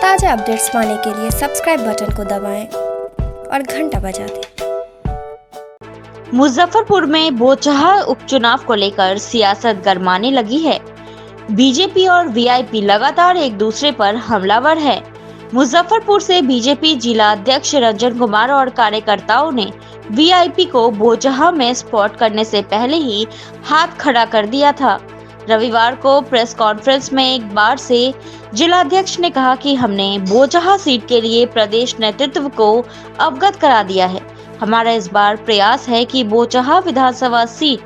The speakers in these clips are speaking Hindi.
ताज़ा अपडेट्स पाने के लिए सब्सक्राइब बटन को दबाएं और घंटा बजा दें। मुजफ्फरपुर में बोचहा उपचुनाव को लेकर सियासत गरमाने लगी है। बीजेपी और वीआईपी लगातार एक दूसरे पर हमलावर है। मुजफ्फरपुर से बीजेपी जिला अध्यक्ष रंजन कुमार और कार्यकर्ताओं ने वीआईपी को बोचहा में स्पॉट करने से पहले ही हाथ खड़ा कर दिया था। रविवार को प्रेस कॉन्फ्रेंस में एक बार से जिलाध्यक्ष ने कहा कि हमने बोचहा सीट के लिए प्रदेश नेतृत्व को अवगत करा दिया है। हमारा इस बार प्रयास है कि बोचहा विधानसभा सीट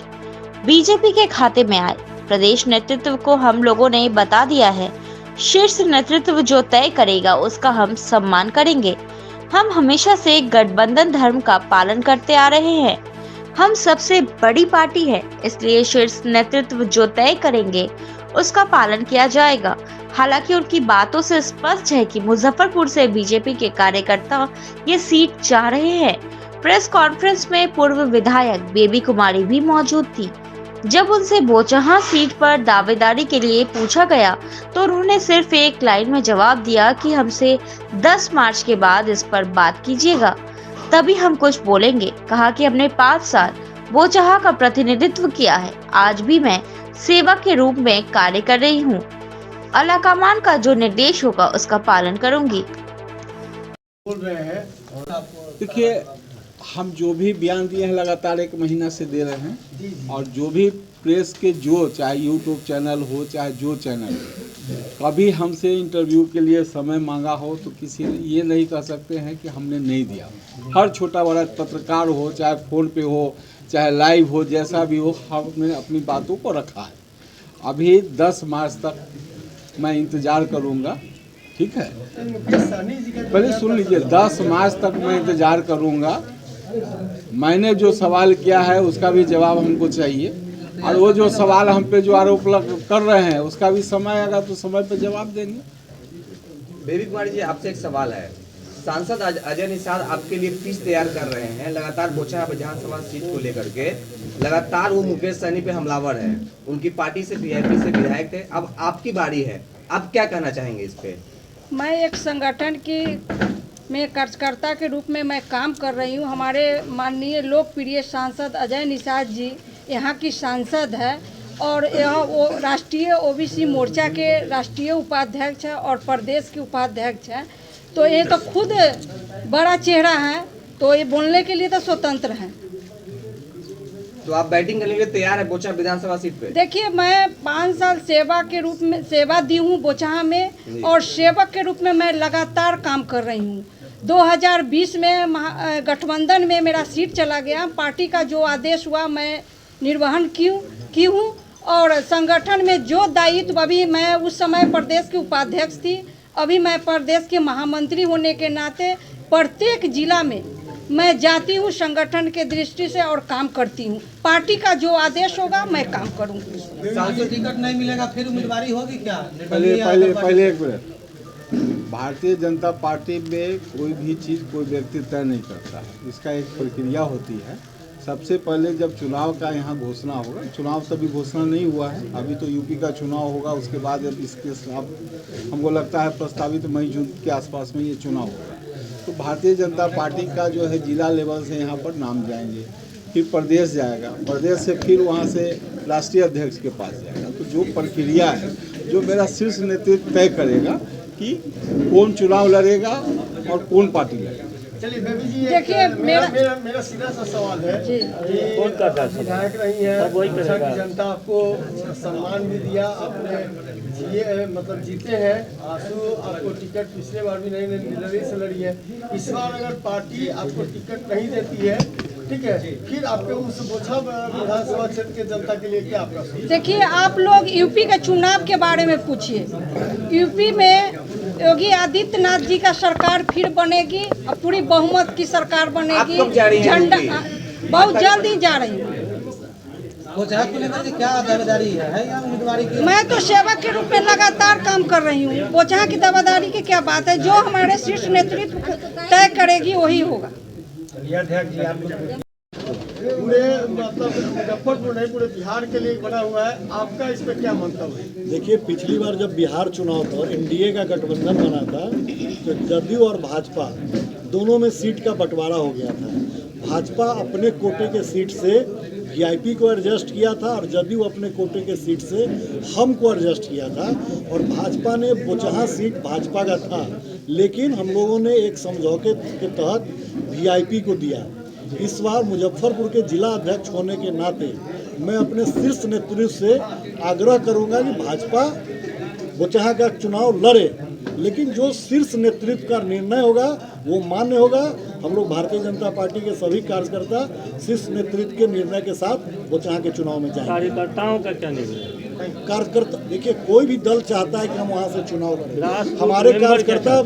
बीजेपी के खाते में आए। प्रदेश नेतृत्व को हम लोगों ने बता दिया है, शीर्ष नेतृत्व जो तय करेगा उसका हम सम्मान करेंगे। हम हमेशा से गठबंधन धर्म का पालन करते आ रहे हैं। हम सबसे बड़ी पार्टी है, इसलिए शीर्ष नेतृत्व जो तय करेंगे उसका पालन किया जाएगा। हालांकि उनकी बातों से स्पष्ट है कि मुजफ्फरपुर से बीजेपी के कार्यकर्ता ये सीट चाह रहे हैं। प्रेस कॉन्फ्रेंस में पूर्व विधायक बेबी कुमारी भी मौजूद थी। जब उनसे बोचहा सीट पर दावेदारी के लिए पूछा गया तो उन्होंने सिर्फ एक लाइन में जवाब दिया कि हमसे 10 मार्च के बाद इस पर बात कीजिएगा, तभी हम कुछ बोलेंगे। कहा कि हमने 5 साल बोचहा का प्रतिनिधित्व किया है, आज भी मैं सेवक के रूप में कार्य कर रही हूँ। अलाकमान का जो निर्देश होगा उसका पालन करूंगी। बोल रहे हैं। देखिए, हम जो भी बयान दिए हैं लगातार 1 महीना से दे रहे हैं, और जो भी प्रेस के जो चाहे यूट्यूब चैनल हो चाहे जो चैनल हो, कभी हमसे इंटरव्यू के लिए समय मांगा हो तो किसी ने ये नहीं कह सकते हैं कि हमने नहीं दिया। हर छोटा बड़ा पत्रकार हो, चाहे फ़ोन पे हो चाहे लाइव हो, जैसा भी हो, हमने अपनी बातों को रखा है। अभी 10 मार्च तक मैं इंतज़ार करूँगा, ठीक है। पहले सुन लीजिए, 10 मार्च तक मैं इंतज़ार करूँगा। मैंने जो सवाल किया है उसका भी जवाब हमको चाहिए, और वो जो सवाल हम पे जो आरोप कर रहे हैं उसका भी समय आएगा तो समय पे जवाब देंगे। बेबी कुमारी जी, आपसे एक सवाल है। सांसद अजय निषाद आपके लिए पिच तैयार कर रहे हैं, लगातार बोचहा विधानसभा सीट को लेकर के लगातार वो मुकेश सहनी पे हमलावर है। उनकी पार्टी से वीआईपी से विधायक थे, अब आपकी बारी है, आप क्या कहना चाहेंगे इस पे? मैं एक संगठन की में कार्यकर्ता के रूप में मैं काम कर रही हूँ। हमारे माननीय लोकप्रिय सांसद अजय निषाद जी यहाँ की सांसद है, और यहाँ वो राष्ट्रीय ओबीसी मोर्चा के राष्ट्रीय उपाध्यक्ष है और प्रदेश के उपाध्यक्ष हैं। तो ये तो खुद बड़ा चेहरा है, तो ये बोलने के लिए तो स्वतंत्र हैं। तो आप बैटिंग करने के लिए तैयार है बोचहा विधानसभा सीट पे? देखिए, मैं 5 साल सेवा के रूप में सेवा दी हूँ बोचहा में, और सेवक के रूप में मैं लगातार काम कर रही हूँ। 2020 में गठबंधन में मेरा सीट चला गया। पार्टी का जो आदेश हुआ मैं निर्वहन की हूँ, और संगठन में जो दायित्व, अभी मैं उस समय प्रदेश की उपाध्यक्ष थी, अभी मैं प्रदेश के महामंत्री होने के नाते प्रत्येक जिला में मैं जाती हूँ संगठन के दृष्टि से और काम करती हूँ। पार्टी का जो आदेश होगा मैं काम करूँगी। सांसद टिकट नहीं मिलेगा फिर उम्मीदवारी होगी क्या? पहले एक मिनट, भारतीय जनता पार्टी में कोई भी चीज़ कोई व्यक्ति तय नहीं करता है, इसका एक प्रक्रिया होती है। सबसे पहले जब चुनाव का यहाँ घोषणा होगा, चुनाव तभी घोषणा नहीं हुआ है, अभी तो यूपी का चुनाव होगा, उसके बाद जब इसके साथ हमको लगता है प्रस्तावित मई जून के आसपास में ये चुनाव होगा, तो भारतीय जनता पार्टी का जो है जिला लेवल से यहाँ पर नाम जाएंगे, फिर प्रदेश जाएगा, प्रदेश से फिर वहाँ से राष्ट्रीय अध्यक्ष के पास जाएगा। तो जो प्रक्रिया है, जो मेरा शीर्ष नेतृत्व तय करेगा कि कौन चुनाव लड़ेगा और कौन पार्टी लड़ेगा। चलिए बेबी जी, देखिए, मेरा सीधा सा सवाल है। कौन का विधायक रही है, बोचहा की जनता आपको सम्मान भी दिया, आपने मतलब जीते हैं। आंसू आपको टिकट पिछले बार भी नहीं से लड़ी है, इस बार अगर पार्टी आपको टिकट नहीं देती है, ठीक है, फिर आपके उस बोचहा विधानसभा क्षेत्र के जनता के लिए क्या आपका? देखिए, आप लोग यूपी के चुनाव के बारे में पूछिए। यूपी में योगी आदित्यनाथ जी का सरकार फिर बनेगी, और पूरी बहुमत की सरकार बनेगी। झंडा बहुत जल्द ही जा रही हूँ। बोचहा को लेकर के क्या दावेदारी है या उम्मीदवारी की? मैं तो सेवक के रूप में लगातार काम कर रही हूँ। बोचहा की दावेदारी की क्या बात है? जो हमारे शीर्ष नेतृत्व तय करेगी वही होगा। पूरे मतलब मुजफ्फरपुर नहीं पूरे बिहार के लिए बना हुआ है, आपका इस पर क्या मंतव्य है? देखिए, पिछली बार जब बिहार चुनाव था, एनडीए का गठबंधन बना था, तो जदयू और भाजपा दोनों में सीट का बंटवारा हो गया था। भाजपा अपने कोटे के सीट से वीआईपी को एडजस्ट किया था और जदयू अपने कोटे के सीट से हम को एडजस्ट किया था, और भाजपा ने बोचहा सीट भाजपा का था, लेकिन हम लोगों ने एक समझौते के तहत वीआईपी को दिया। इस बार मुजफ्फरपुर के जिला अध्यक्ष होने के नाते मैं अपने शीर्ष नेतृत्व से आग्रह करूंगा कि भाजपा बोचहा का चुनाव लड़े, लेकिन जो शीर्ष नेतृत्व का निर्णय होगा वो मान्य होगा। हम लोग भारतीय जनता पार्टी के सभी कार्यकर्ता शीर्ष नेतृत्व के निर्णय के साथ बोचहा के चुनाव में जाएंगे। कार्यकर्ताओं का क्या निर्णय? कार्यकर्ता देखिए, कोई भी दल चाहता है कि हम वहाँ से चुनाव लड़ें। हमारे कार्यकर्ता,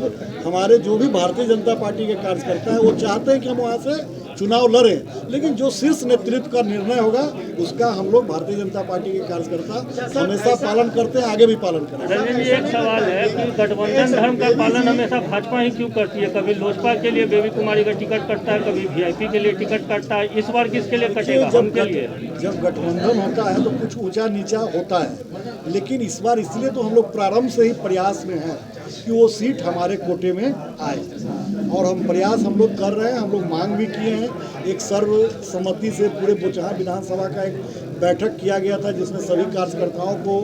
हमारे जो भी भारतीय जनता पार्टी के कार्यकर्ता हैं वो चाहते हैं कि हम वहाँ से चुनाव लड़ें, लेकिन जो शीर्ष नेतृत्व का निर्णय होगा उसका हम लोग भारतीय जनता पार्टी के कार्यकर्ता हमेशा पालन करते हैं, आगे भी पालन करेंगे। रंजन जी, एक सवाल है कि गठबंधन धर्म का पालन हमेशा भाजपा ही क्यों करती है? कभी लोजपा के लिए बेबी कुमारी का टिकट कटता है, कभी वीआईपी के लिए टिकट कटता है, इस बार किसके लिए कटेगा? हम के लिए। जब गठबंधन होता है तो कुछ ऊंचा नीचा होता है, लेकिन इस बार इसलिए तो हम लोग प्रारंभ से ही प्रयास में हैं कि वो सीट हमारे कोटे में आए, और हम प्रयास हम लोग कर रहे हैं। हम लोग मांग भी किए हैं, एक सर्वसम्मति से पूरे बोचहा विधानसभा का एक बैठक किया गया था जिसमें सभी कार्यकर्ताओं को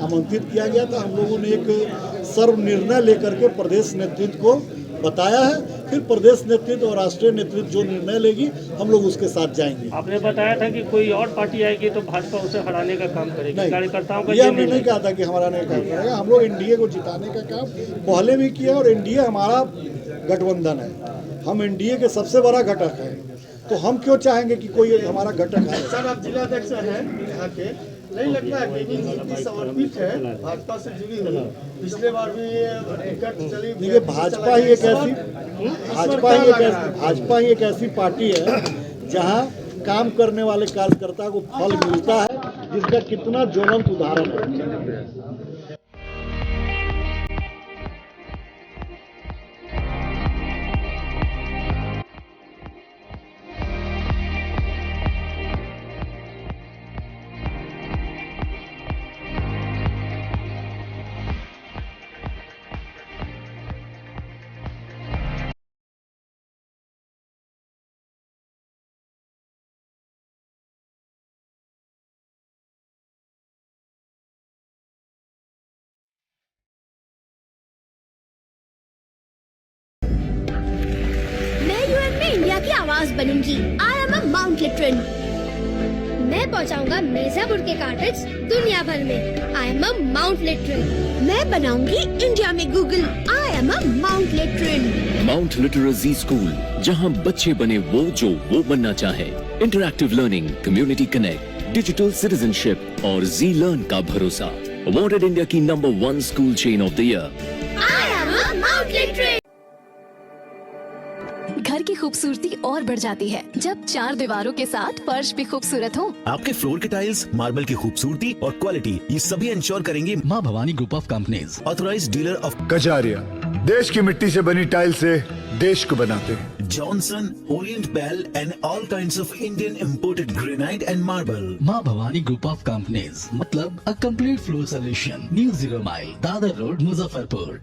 आमंत्रित किया गया था। हम लोगों ने एक सर्व निर्णय लेकर के प्रदेश नेतृत्व को बताया है, फिर प्रदेश नेतृत्व और राष्ट्रीय नेतृत्व जो निर्णय लेगी हम लोग उसके साथ जाएंगे। आपने बताया था कि कोई और पार्टी आएगी तो भाजपा उसे हराने का काम करेगी, कार्यकर्ताओं का ये हमने नहीं कहा था कि हमारा नहीं काम करेगा। हम लोग एनडीए को जिताने का काम पहले भी किया, और एनडीए हमारा गठबंधन है, हम एनडीए के सबसे बड़ा घटक है, तो हम क्यों चाहेंगे कि कोई हमारा घटक है? सर, आप जिला अध्यक्ष हैं यहाँ के, नहीं लगता है कि नीति समर्पित है, भाजपा से जुड़ी हुई? पिछले बार भी टिकट चली। देखिए, भाजपा ही एक ऐसी पार्टी है जहां काम करने वाले कार्यकर्ता को फल मिलता है, जिसका कितना ज्वलंत उदाहरण है। इंडिया की आवाज बनूंगी। आई एम अ माउंट लिटरन। मैं पहुंचाऊंगा मिर्जापुर के कार्टेज दुनिया भर में। I am a Mount Literan. मैं बनाऊंगी इंडिया में Google. I am a Mount Literan. Mount Litera Zee school, जहां बच्चे बने वो जो वो बनना चाहे। Interactive learning, community connect, digital citizenship और जी लर्न का भरोसा। अवॉर्डेड इंडिया की number 1 school chain of the year. I am a Mount Literan. घर की खूबसूरती और बढ़ जाती है जब 4 दीवारों के साथ फर्श भी खूबसूरत हो। आपके फ्लोर के टाइल्स, मार्बल की खूबसूरती और क्वालिटी, ये सभी इंश्योर करेंगे माँ Bhavani group of companies, authorised dealer of Kajaria. देश की मिट्टी से बनी टाइल से देश को बनाते हैं। Johnson, Orient Bell and all kinds of Indian imported granite and marble. Maa Bhavani group of companies, मतलब a complete floor solution. New 0 mile, Dadar road, Muzaffarpur.